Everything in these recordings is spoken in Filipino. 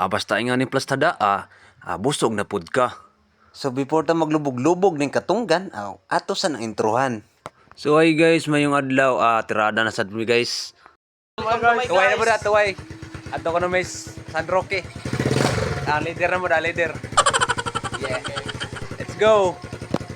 Basta nga ni plastada, busog na pud ka. So before ta maglubog-lubog ning katunggan, ato sa nang introhan. So ay guys, mayong adlaw, tirada na sad mi guys. Tuway na mo da, tuway. Ato ko na may San Roque. Leader na mo da, leader. Yeah. Let's go.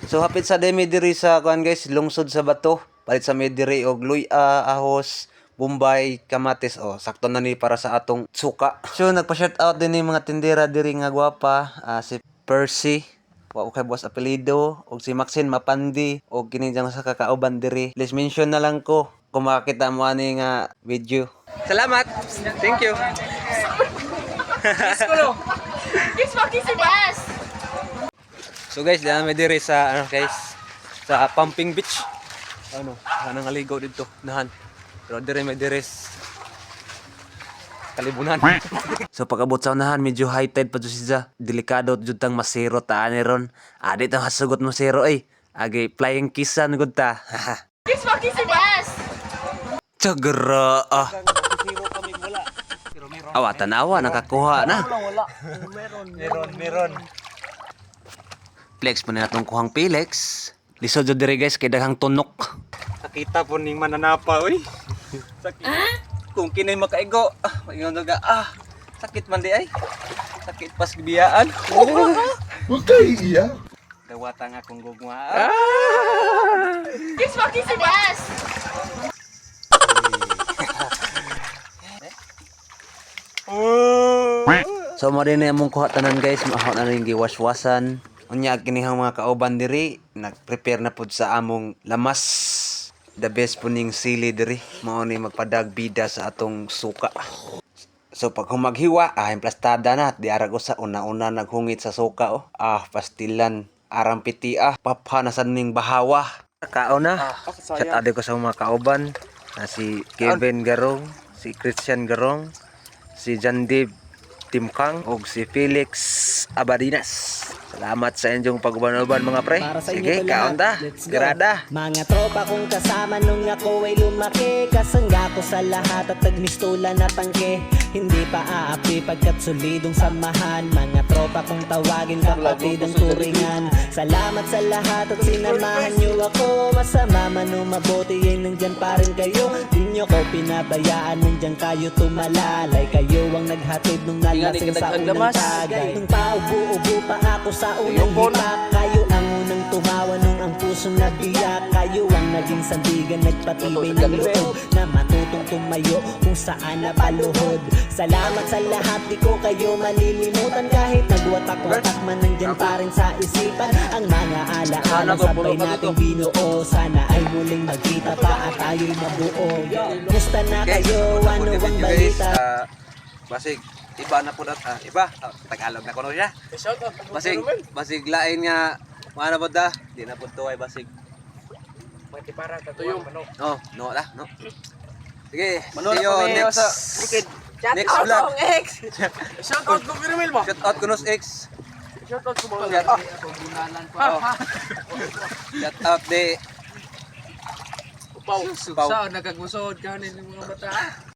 So hapit sa demi diri sa kuan guys, lungsod sa bato. Palit sa mediri og luya, ahos, Bombay, kamatis, sakto na ni para sa atong suka. So nagpa-shout out din ni mga tindera diri nga gwapa, si Percy, wa kay boss apelido, og si Maxine Mapandi, og kini diyang sa kakauban diri. Let's mention na lang ko kung makakita mo ani nga video. Salamat. Thank you. So guys, diyan may diri sa sa Pumping Beach. Kanang aligaw dito, nahan. Pero diri may diri kalibunan. So pagabot sa unahan, medyo high tide pa siya. Delikado jud tang masero ta ani ron. Di ta hasugot mo zero ay. Agi flying kissan gud ta. Kiss mo, kiss si Bas! Tsagra tanawa nakakuha na. Meron. Flex pa na itong kuhang Pilex. Lisod jud diri guys kay daghang tunok. Nakita po ning mananapa, oy. Sakit. Kung kinay makaigo, mayon nga sakit man di ay. Sakit pas gibiyaan. Okay, iya. Dawata nga kung gugma. Kiss mo, kiss si Bas! So mo din among kuha tanan guys, maahaw na ning giwaswasan. Unya kinihang mga kauban diri, nag-prepare na pud sa among lamas. The best po ning sili diri, mao ni magpadag bida sa atong suka. So pag humaghiwa, implastada na, di arag usa una-una naghungit sa suka pastilan, arang piti papanasan ning bahawa. Kaon na. Chat ade ko sa mga kauban, si Kevin Garong, si Christian Garong, si Jandib Timkang ug si Felix Abadinas. Salamat sa inyong pag-uban-uban mga pre. Sige, kaon ta. Grada. Mga tropa kong kasama nung ako ay lumaki. Kasangga ko sa lahat at tagmistulan na tangke. Hindi pa aapi pagkat solidong samahan. Mga tropa kong tawagin kapatid ang turingan. Salamat sa lahat at sinamahan nyo ako. Masama man o mabuti ay nandyan pa rin kayo. Di nyo ko pinabayaan, nandyan kayo tumalalay. Kayo ang naghatid nung nalasing sa unang tagay. Nung paubo-ubo pa ako sa unang hipak. Kayo ang unang tumawa nung ang puso nabiyak. Kayo ang naging sandigan, nagpatibay ng loob na matutong tumayo kung saan napaluhod. Salamat sa lahat, di ko kayo malilimutan. Kahit nagwatak-watak man, nandyan pa rin sa isipan ang mga alaala sabay nating binuo. Sana ay muling magkita pa at tayo'y mabuo. Gusta na kayo, ano bang balita? Basig iba na po iba Tagalog na kuno siya. Basig lain nga mana po da, di na po tuway basig. Pwede para tatuyong manok. No. Sige, see you next vlog. Shout out ko Kirmil mo. Shout out ko nos X. Shout out ko mo. Shout out de Pau. Sa nagagusod ka ni mga bata.